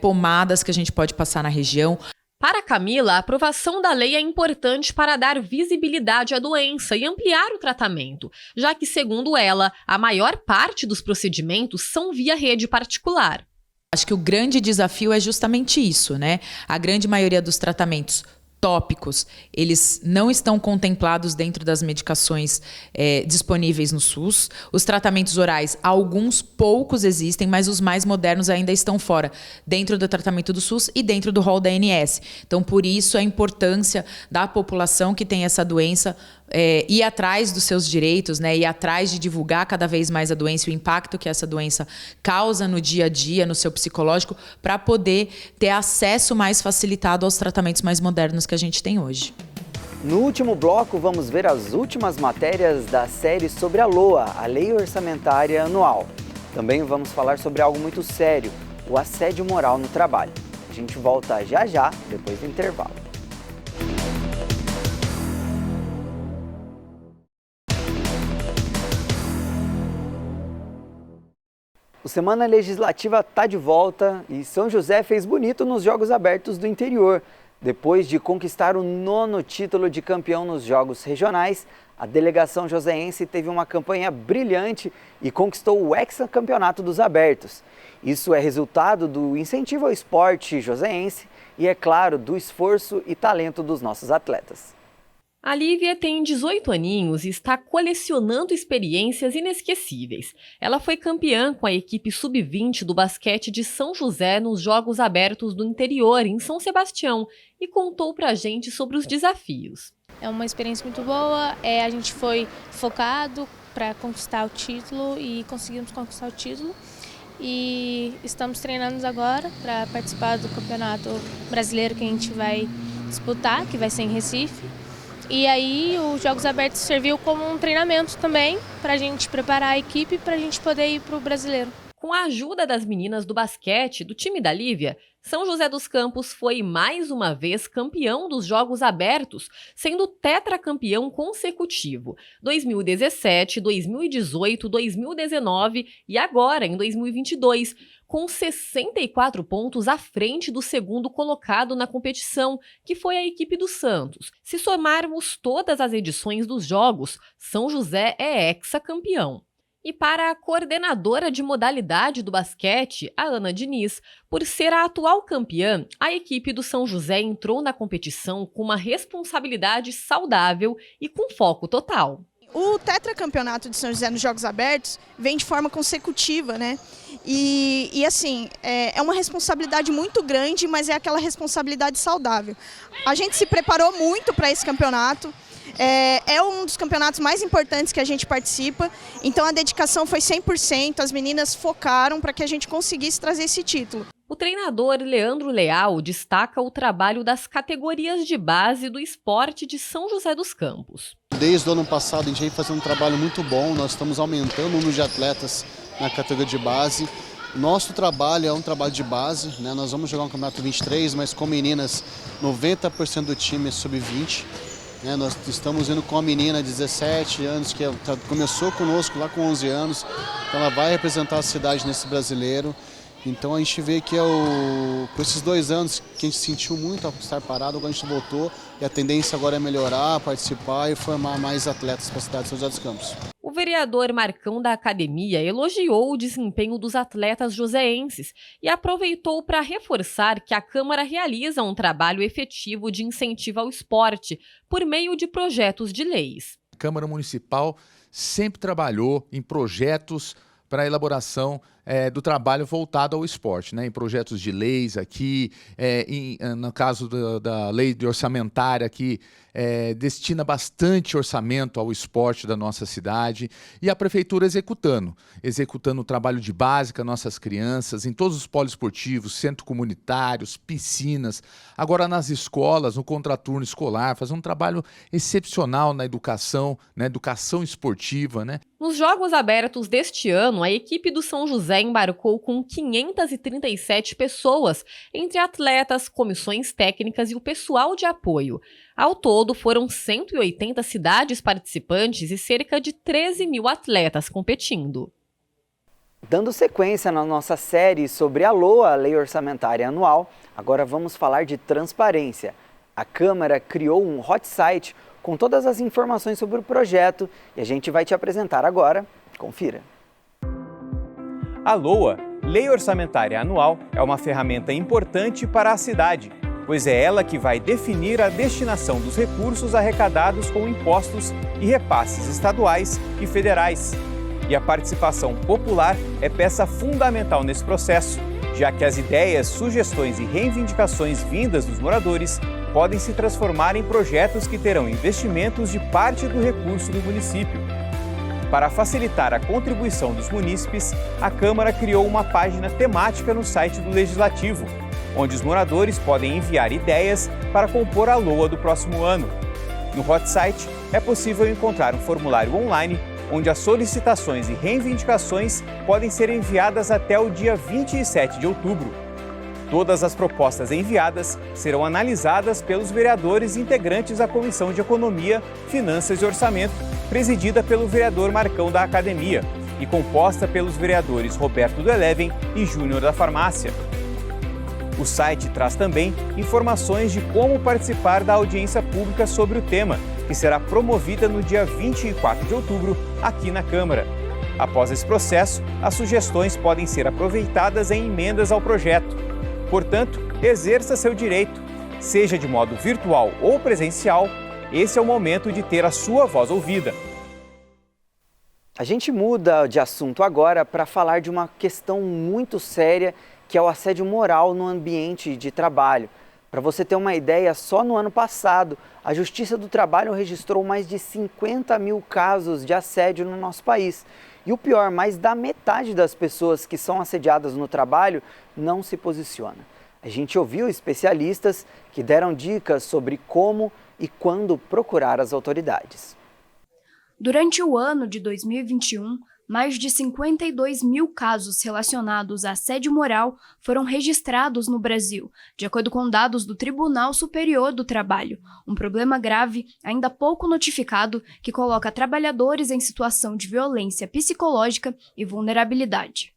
pomadas que a gente pode passar na região. Para Camila, a aprovação da lei é importante para dar visibilidade à doença e ampliar o tratamento, já que, segundo ela, a maior parte dos procedimentos são via rede particular. Acho que o grande desafio é justamente isso, né? A grande maioria dos tratamentos tópicos, eles não estão contemplados dentro das medicações disponíveis no SUS. Os tratamentos orais, alguns poucos existem, mas os mais modernos ainda estão fora, dentro do tratamento do SUS e dentro do rol da ANS. Então, por isso, a importância da população que tem essa doença ir atrás dos seus direitos, né? Ir atrás de divulgar cada vez mais a doença, o impacto que essa doença causa no dia a dia, no seu psicológico, para poder ter acesso mais facilitado aos tratamentos mais modernos que a gente tem hoje. No último bloco, vamos ver as últimas matérias da série sobre a LOA, a Lei Orçamentária Anual. Também vamos falar sobre algo muito sério, o assédio moral no trabalho. A gente volta já já, depois do intervalo. O Semana Legislativa está de volta e São José fez bonito nos Jogos Abertos do Interior. Depois de conquistar o 9º título de campeão nos Jogos Regionais, a delegação joseense teve uma campanha brilhante e conquistou o hexacampeonato dos Abertos. Isso é resultado do incentivo ao esporte joseense e, é claro, do esforço e talento dos nossos atletas. A Lívia tem 18 aninhos e está colecionando experiências inesquecíveis. Ela foi campeã com a equipe sub-20 do basquete de São José nos Jogos Abertos do Interior, em São Sebastião, e contou pra gente sobre os desafios. É uma experiência muito boa, a gente foi focado para conquistar o título e conseguimos conquistar o título. E estamos treinando agora para participar do campeonato brasileiro que a gente vai disputar, que vai ser em Recife. E aí os Jogos Abertos serviu como um treinamento também para a gente preparar a equipe para a gente poder ir para o Brasileiro. Com a ajuda das meninas do basquete do time da Lívia, São José dos Campos foi mais uma vez campeão dos Jogos Abertos, sendo tetracampeão consecutivo, 2017, 2018, 2019 e agora em 2022, com 64 pontos à frente do segundo colocado na competição, que foi a equipe do Santos. Se somarmos todas as edições dos Jogos, São José é hexacampeão. E para a coordenadora de modalidade do basquete, a Ana Diniz, por ser a atual campeã, a equipe do São José entrou na competição com uma responsabilidade saudável e com foco total. O tetracampeonato de São José nos Jogos Abertos vem de forma consecutiva, né? E assim, é uma responsabilidade muito grande, mas é aquela responsabilidade saudável. A gente se preparou muito para esse campeonato. É um dos campeonatos mais importantes que a gente participa, então a dedicação foi 100%, as meninas focaram para que a gente conseguisse trazer esse título. O treinador Leandro Leal destaca o trabalho das categorias de base do esporte de São José dos Campos. Desde o ano passado a gente vem fazendo um trabalho muito bom, nós estamos aumentando o número de atletas na categoria de base. Nosso trabalho é um trabalho de base, né? Nós vamos jogar um campeonato 23, mas com meninas 90% do time é sub-20. Nós estamos indo com uma menina de 17 anos que começou conosco lá com 11 anos, então ela vai representar a cidade nesse brasileiro. Então a gente vê que por esses 2 anos que a gente sentiu muito ao estar parado, agora a gente voltou e a tendência agora é melhorar, participar e formar mais atletas para a cidade de São José dos Campos. O vereador Marcão da Academia elogiou o desempenho dos atletas joseenses e aproveitou para reforçar que a Câmara realiza um trabalho efetivo de incentivo ao esporte por meio de projetos de leis. A Câmara Municipal sempre trabalhou em projetos para a elaboração do trabalho voltado ao esporte, né? Em projetos de leis aqui, no caso da lei de orçamentária que destina bastante orçamento ao esporte da nossa cidade, e a prefeitura executando o trabalho de base com nossas crianças, em todos os poliesportivos, centros comunitários, piscinas, agora nas escolas, no contraturno escolar, fazendo um trabalho excepcional na educação, né? Educação esportiva, né? Nos Jogos Abertos deste ano, a equipe do São José embarcou com 537 pessoas, entre atletas, comissões técnicas e o pessoal de apoio. Ao todo, foram 180 cidades participantes e cerca de 13 mil atletas competindo. Dando sequência na nossa série sobre a LOA, a Lei Orçamentária Anual, agora vamos falar de transparência. A Câmara criou um hot site com todas as informações sobre o projeto e a gente vai te apresentar agora. Confira. A LOA, Lei Orçamentária Anual, é uma ferramenta importante para a cidade, pois é ela que vai definir a destinação dos recursos arrecadados com impostos e repasses estaduais e federais. E a participação popular é peça fundamental nesse processo, já que as ideias, sugestões e reivindicações vindas dos moradores podem se transformar em projetos que terão investimentos de parte do recurso do município. Para facilitar a contribuição dos munícipes, a Câmara criou uma página temática no site do Legislativo, onde os moradores podem enviar ideias para compor a LOA do próximo ano. No hot site é possível encontrar um formulário online, onde as solicitações e reivindicações podem ser enviadas até o dia 27 de outubro. Todas as propostas enviadas serão analisadas pelos vereadores integrantes da Comissão de Economia, Finanças e Orçamento, presidida pelo vereador Marcão da Academia e composta pelos vereadores Roberto do Eleven e Júnior da Farmácia. O site traz também informações de como participar da audiência pública sobre o tema, que será promovida no dia 24 de outubro, aqui na Câmara. Após esse processo, as sugestões podem ser aproveitadas em emendas ao projeto. Portanto, exerça seu direito, seja de modo virtual ou presencial, esse é o momento de ter a sua voz ouvida. A gente muda de assunto agora para falar de uma questão muito séria, que é o assédio moral no ambiente de trabalho. Para você ter uma ideia, só no ano passado, a Justiça do Trabalho registrou mais de 50 mil casos de assédio no nosso país. E o pior, mais da metade das pessoas que são assediadas no trabalho não se posiciona. A gente ouviu especialistas que deram dicas sobre como e quando procurar as autoridades. Durante o ano de 2021, mais de 52 mil casos relacionados a assédio moral foram registrados no Brasil, de acordo com dados do Tribunal Superior do Trabalho, um problema grave, ainda pouco notificado, que coloca trabalhadores em situação de violência psicológica e vulnerabilidade.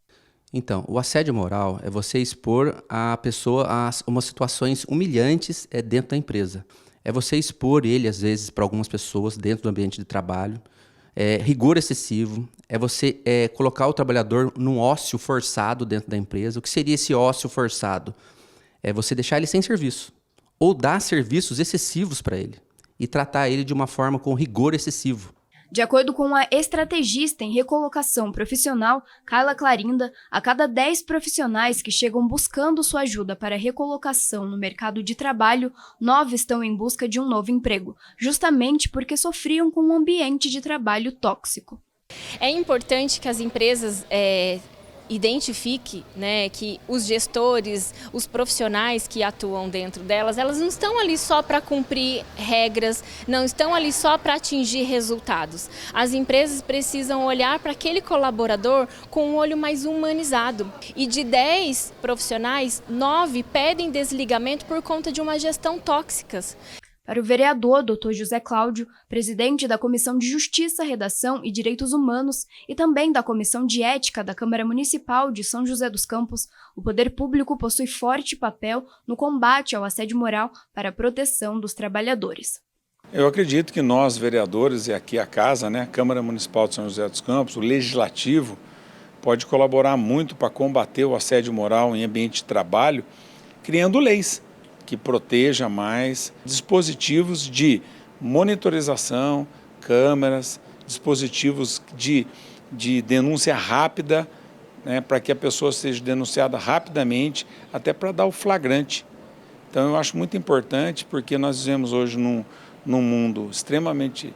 Então, o assédio moral é você expor a pessoa a umas situações humilhantes dentro da empresa. É você expor ele, às vezes, para algumas pessoas dentro do ambiente de trabalho. Rigor excessivo, é você colocar o trabalhador num ócio forçado dentro da empresa. O que seria esse ócio forçado? É você deixar ele sem serviço, ou dar serviços excessivos para ele, e tratar ele de uma forma com rigor excessivo. De acordo com a estrategista em recolocação profissional, Carla Clarinda, a cada 10 profissionais que chegam buscando sua ajuda para recolocação no mercado de trabalho, 9 estão em busca de um novo emprego, justamente porque sofriam com um ambiente de trabalho tóxico. É importante que as empresas identifique, né, que os gestores, os profissionais que atuam dentro delas, elas não estão ali só para cumprir regras, não estão ali só para atingir resultados. As empresas precisam olhar para aquele colaborador com um olho mais humanizado. E de 10 profissionais, 9 pedem desligamento por conta de uma gestão tóxica. Para o vereador Dr. José Cláudio, presidente da Comissão de Justiça, Redação e Direitos Humanos e também da Comissão de Ética da Câmara Municipal de São José dos Campos, o poder público possui forte papel no combate ao assédio moral para a proteção dos trabalhadores. Eu acredito que nós, vereadores, e aqui a casa, né, a Câmara Municipal de São José dos Campos, o Legislativo, pode colaborar muito para combater o assédio moral em ambiente de trabalho, criando leis que proteja mais, dispositivos de monitorização, câmeras, dispositivos de denúncia rápida, né, para que a pessoa seja denunciada rapidamente, até para dar o flagrante. Então eu acho muito importante, porque nós vivemos hoje num mundo extremamente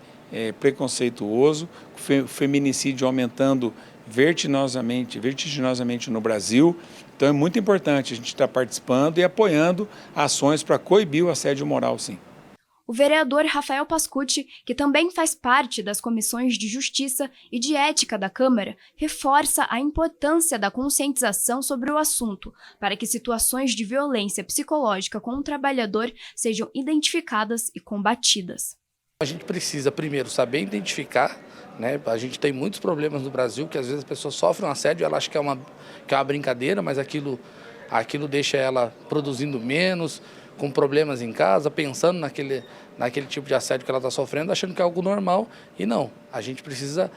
preconceituoso, o feminicídio aumentando vertiginosamente no Brasil. Então é muito importante a gente estar participando e apoiando ações para coibir o assédio moral, sim. O vereador Rafael Pascucci, que também faz parte das comissões de Justiça e de Ética da Câmara, reforça a importância da conscientização sobre o assunto, para que situações de violência psicológica com o trabalhador sejam identificadas e combatidas. A gente precisa, primeiro, saber identificar, né? A gente tem muitos problemas no Brasil, que às vezes a pessoa sofre um assédio, ela acha que é uma brincadeira, mas aquilo deixa ela produzindo menos, com problemas em casa, pensando naquele tipo de assédio que ela está sofrendo, achando que é algo normal, e não. A gente precisa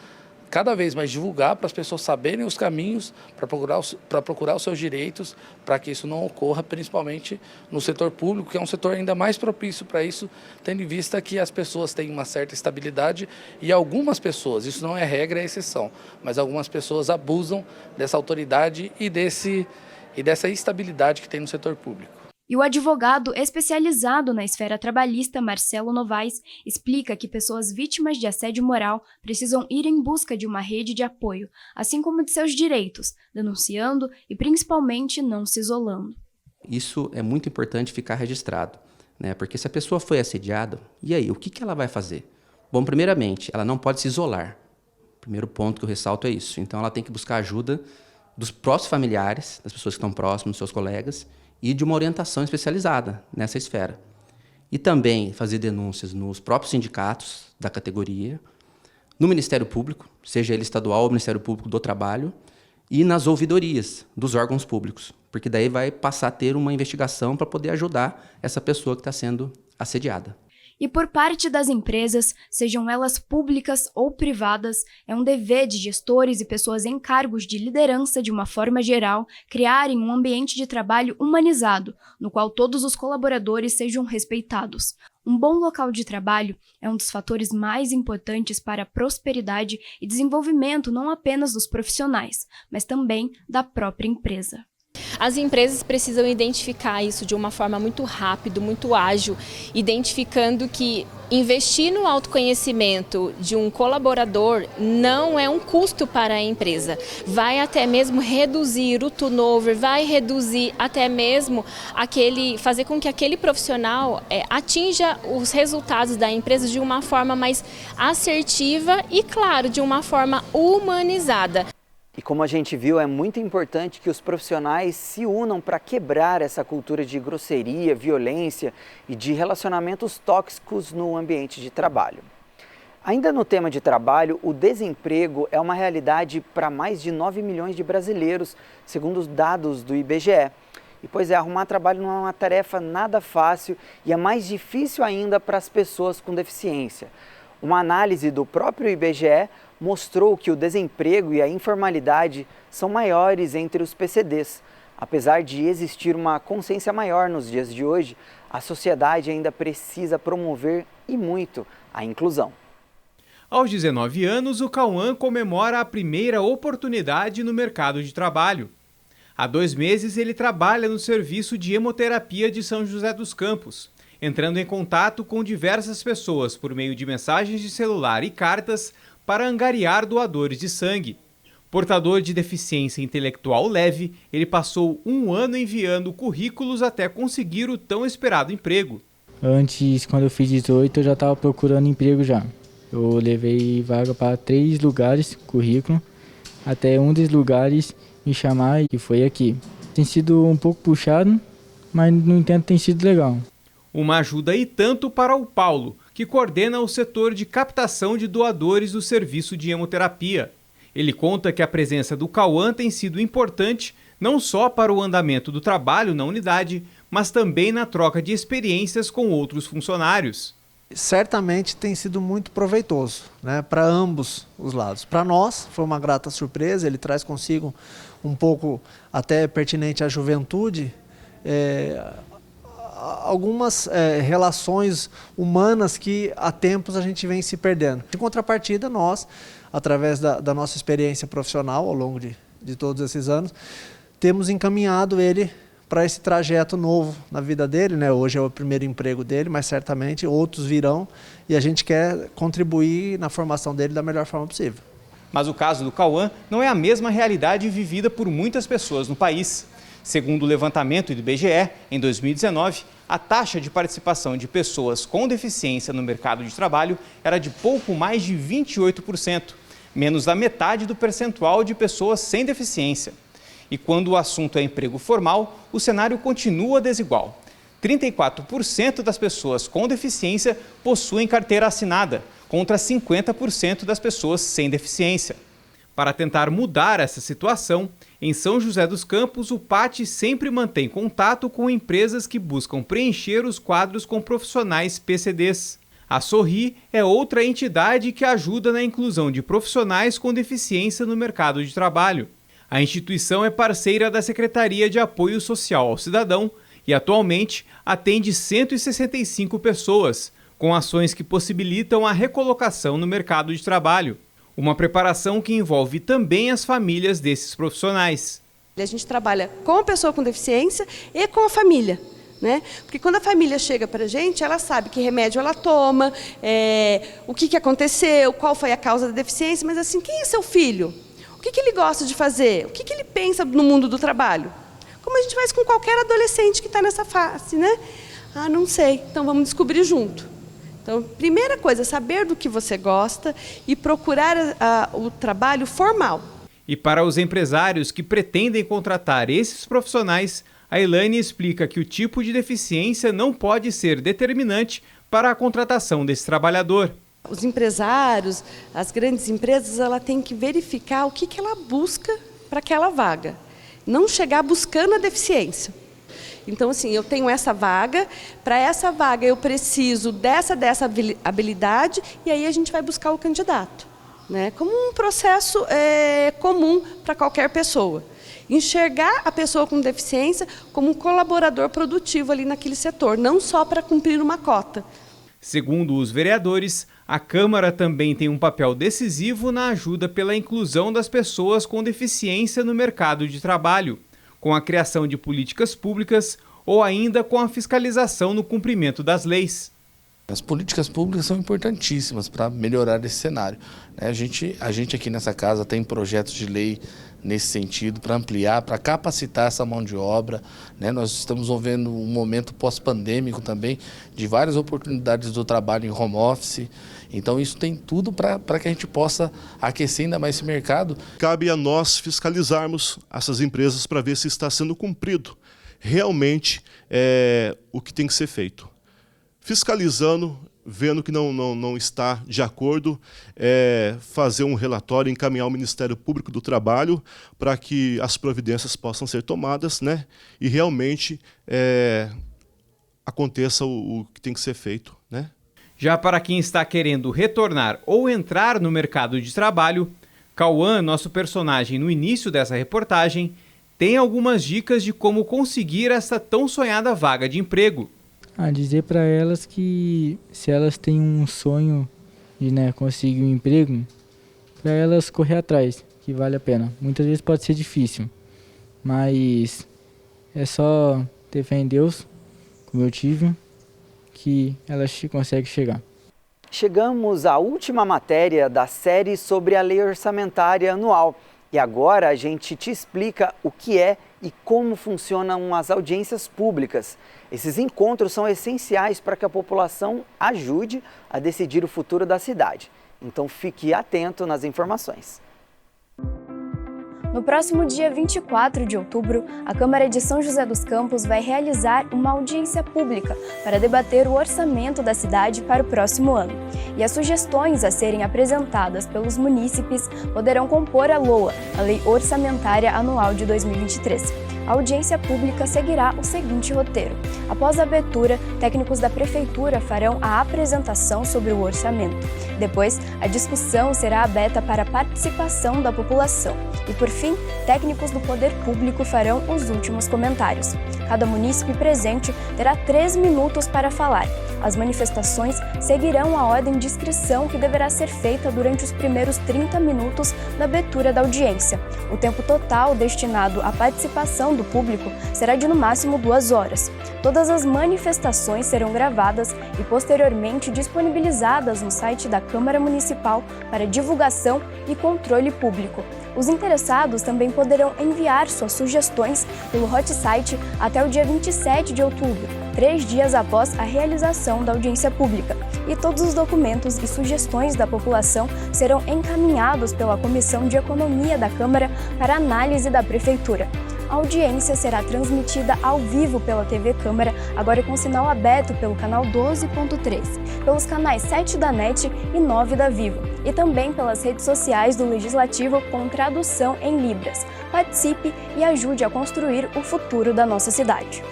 cada vez mais divulgar para as pessoas saberem os caminhos para procurar os seus direitos, para que isso não ocorra, principalmente no setor público, que é um setor ainda mais propício para isso, tendo em vista que as pessoas têm uma certa estabilidade e algumas pessoas, isso não é regra, é exceção, mas algumas pessoas abusam dessa autoridade e dessa estabilidade que tem no setor público. E o advogado especializado na esfera trabalhista, Marcelo Novaes, explica que pessoas vítimas de assédio moral precisam ir em busca de uma rede de apoio, assim como de seus direitos, denunciando e principalmente não se isolando. Isso é muito importante ficar registrado, né? Porque se a pessoa foi assediada, e aí, o que ela vai fazer? Bom, primeiramente, ela não pode se isolar. O primeiro ponto que eu ressalto é isso. Então ela tem que buscar ajuda dos próprios familiares, das pessoas que estão próximas, dos seus colegas, e de uma orientação especializada nessa esfera. E também fazer denúncias nos próprios sindicatos da categoria, no Ministério Público, seja ele estadual ou Ministério Público do Trabalho, e nas ouvidorias dos órgãos públicos, porque daí vai passar a ter uma investigação para poder ajudar essa pessoa que está sendo assediada. E por parte das empresas, sejam elas públicas ou privadas, é um dever de gestores e pessoas em cargos de liderança de uma forma geral criarem um ambiente de trabalho humanizado, no qual todos os colaboradores sejam respeitados. Um bom local de trabalho é um dos fatores mais importantes para a prosperidade e desenvolvimento não apenas dos profissionais, mas também da própria empresa. As empresas precisam identificar isso de uma forma muito rápida, muito ágil, identificando que investir no autoconhecimento de um colaborador não é um custo para a empresa. Vai até mesmo reduzir o turnover, vai reduzir até mesmo fazer com que aquele profissional atinja os resultados da empresa de uma forma mais assertiva e, claro, de uma forma humanizada. E como a gente viu, é muito importante que os profissionais se unam para quebrar essa cultura de grosseria, violência e de relacionamentos tóxicos no ambiente de trabalho. Ainda no tema de trabalho, o desemprego é uma realidade para mais de 9 milhões de brasileiros, segundo os dados do IBGE. E pois é, arrumar trabalho não é uma tarefa nada fácil e é mais difícil ainda para as pessoas com deficiência. Uma análise do próprio IBGE mostrou que o desemprego e a informalidade são maiores entre os PCDs. Apesar de existir uma consciência maior nos dias de hoje, a sociedade ainda precisa promover e muito a inclusão. Aos 19 anos, o Cauã comemora a primeira oportunidade no mercado de trabalho. Há 2 meses, ele trabalha no serviço de hemoterapia de São José dos Campos, entrando em contato com diversas pessoas por meio de mensagens de celular e cartas para angariar doadores de sangue. Portador de deficiência intelectual leve, ele passou 1 ano enviando currículos até conseguir o tão esperado emprego. Antes, quando eu fiz 18, eu já estava procurando emprego já. Eu levei vaga para 3 lugares, currículo, até um dos lugares me chamar e foi aqui. Tem sido um pouco puxado, mas no entanto tem sido legal. Uma ajuda e tanto para o Paulo, que coordena o setor de captação de doadores do serviço de hemoterapia. Ele conta que a presença do Cauã tem sido importante não só para o andamento do trabalho na unidade, mas também na troca de experiências com outros funcionários. Certamente tem sido muito proveitoso, né, para ambos os lados. Para nós foi uma grata surpresa, ele traz consigo um pouco até pertinente à juventude, algumas relações humanas que há tempos a gente vem se perdendo. Em contrapartida, nós, através da nossa experiência profissional ao longo de todos esses anos, temos encaminhado ele para esse trajeto novo na vida dele, né? Hoje é o primeiro emprego dele, mas certamente outros virão e a gente quer contribuir na formação dele da melhor forma possível. Mas o caso do Cauã não é a mesma realidade vivida por muitas pessoas no país. Segundo o levantamento do IBGE, em 2019, a taxa de participação de pessoas com deficiência no mercado de trabalho era de pouco mais de 28%, menos da metade do percentual de pessoas sem deficiência. E quando o assunto é emprego formal, o cenário continua desigual. 34% das pessoas com deficiência possuem carteira assinada, contra 50% das pessoas sem deficiência. Para tentar mudar essa situação, em São José dos Campos, o PAT sempre mantém contato com empresas que buscam preencher os quadros com profissionais PCDs. A Sorri é outra entidade que ajuda na inclusão de profissionais com deficiência no mercado de trabalho. A instituição é parceira da Secretaria de Apoio Social ao Cidadão e atualmente atende 165 pessoas, com ações que possibilitam a recolocação no mercado de trabalho. Uma preparação que envolve também as famílias desses profissionais. A gente trabalha com a pessoa com deficiência e com a família, né? Porque quando a família chega para a gente, ela sabe que remédio ela toma, o que aconteceu, qual foi a causa da deficiência, mas assim, quem é seu filho? O que ele gosta de fazer? O que ele pensa no mundo do trabalho? Como a gente faz com qualquer adolescente que está nessa fase, né? Ah, não sei, então vamos descobrir junto. Então, primeira coisa, saber do que você gosta e procurar o trabalho formal. E para os empresários que pretendem contratar esses profissionais, a Elaine explica que o tipo de deficiência não pode ser determinante para a contratação desse trabalhador. Os empresários, as grandes empresas, ela tem que verificar o que ela busca para aquela vaga. Não chegar buscando a deficiência. Então, assim, eu tenho essa vaga, para essa vaga eu preciso dessa habilidade e aí a gente vai buscar o candidato, né? Como um processo comum para qualquer pessoa. Enxergar a pessoa com deficiência como um colaborador produtivo ali naquele setor, não só para cumprir uma cota. Segundo os vereadores, a Câmara também tem um papel decisivo na ajuda pela inclusão das pessoas com deficiência no mercado de trabalho, com a criação de políticas públicas ou ainda com a fiscalização no cumprimento das leis. As políticas públicas são importantíssimas para melhorar esse cenário. A gente aqui nessa casa tem projetos de lei nesse sentido, para ampliar, para capacitar essa mão de obra. Nós estamos vivendo um momento pós-pandêmico também, de várias oportunidades do trabalho em home office. Então isso tem tudo para que a gente possa aquecer ainda mais esse mercado. Cabe a nós fiscalizarmos essas empresas para ver se está sendo cumprido realmente o que tem que ser feito. Fiscalizando, vendo que não está de acordo, fazer um relatório, encaminhar ao Ministério Público do Trabalho para que as providências possam ser tomadas, e realmente aconteça o que tem que ser feito. Já para quem está querendo retornar ou entrar no mercado de trabalho, Cauã, nosso personagem no início dessa reportagem, tem algumas dicas de como conseguir essa tão sonhada vaga de emprego. Dizer para elas que se elas têm um sonho de conseguir um emprego, para elas correr atrás, que vale a pena. Muitas vezes pode ser difícil, mas é só ter fé em Deus, como eu tive, que elas conseguem chegar. Chegamos à última matéria da série sobre a Lei Orçamentária Anual. E agora a gente te explica o que é e como funcionam as audiências públicas. Esses encontros são essenciais para que a população ajude a decidir o futuro da cidade. Então fique atento nas informações. No próximo dia 24 de outubro, a Câmara de São José dos Campos vai realizar uma audiência pública para debater o orçamento da cidade para o próximo ano. E as sugestões a serem apresentadas pelos munícipes poderão compor a LOA, a Lei Orçamentária Anual de 2023. A audiência pública seguirá o seguinte roteiro. Após a abertura, técnicos da Prefeitura farão a apresentação sobre o orçamento. Depois, a discussão será aberta para a participação da população. E, por fim, técnicos do Poder Público farão os últimos comentários. Cada munícipe presente terá 3 minutos para falar. As manifestações seguirão a ordem de inscrição que deverá ser feita durante os primeiros 30 minutos da abertura da audiência. O tempo total destinado à participação do público será de no máximo 2 horas. Todas as manifestações serão gravadas e posteriormente disponibilizadas no site da Câmara Municipal para divulgação e controle público. Os interessados também poderão enviar suas sugestões pelo hot site até o dia 27 de outubro, 3 dias após a realização da audiência pública. E todos os documentos e sugestões da população serão encaminhados pela Comissão de Economia da Câmara para análise da Prefeitura. A audiência será transmitida ao vivo pela TV Câmara, agora com sinal aberto pelo canal 12.3, pelos canais 7 da NET e 9 da Vivo, e também pelas redes sociais do Legislativo com tradução em Libras. Participe e ajude a construir o futuro da nossa cidade.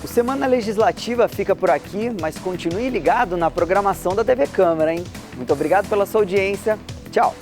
O Semana Legislativa fica por aqui, mas continue ligado na programação da TV Câmara, hein? Muito obrigado pela sua audiência. Tchau!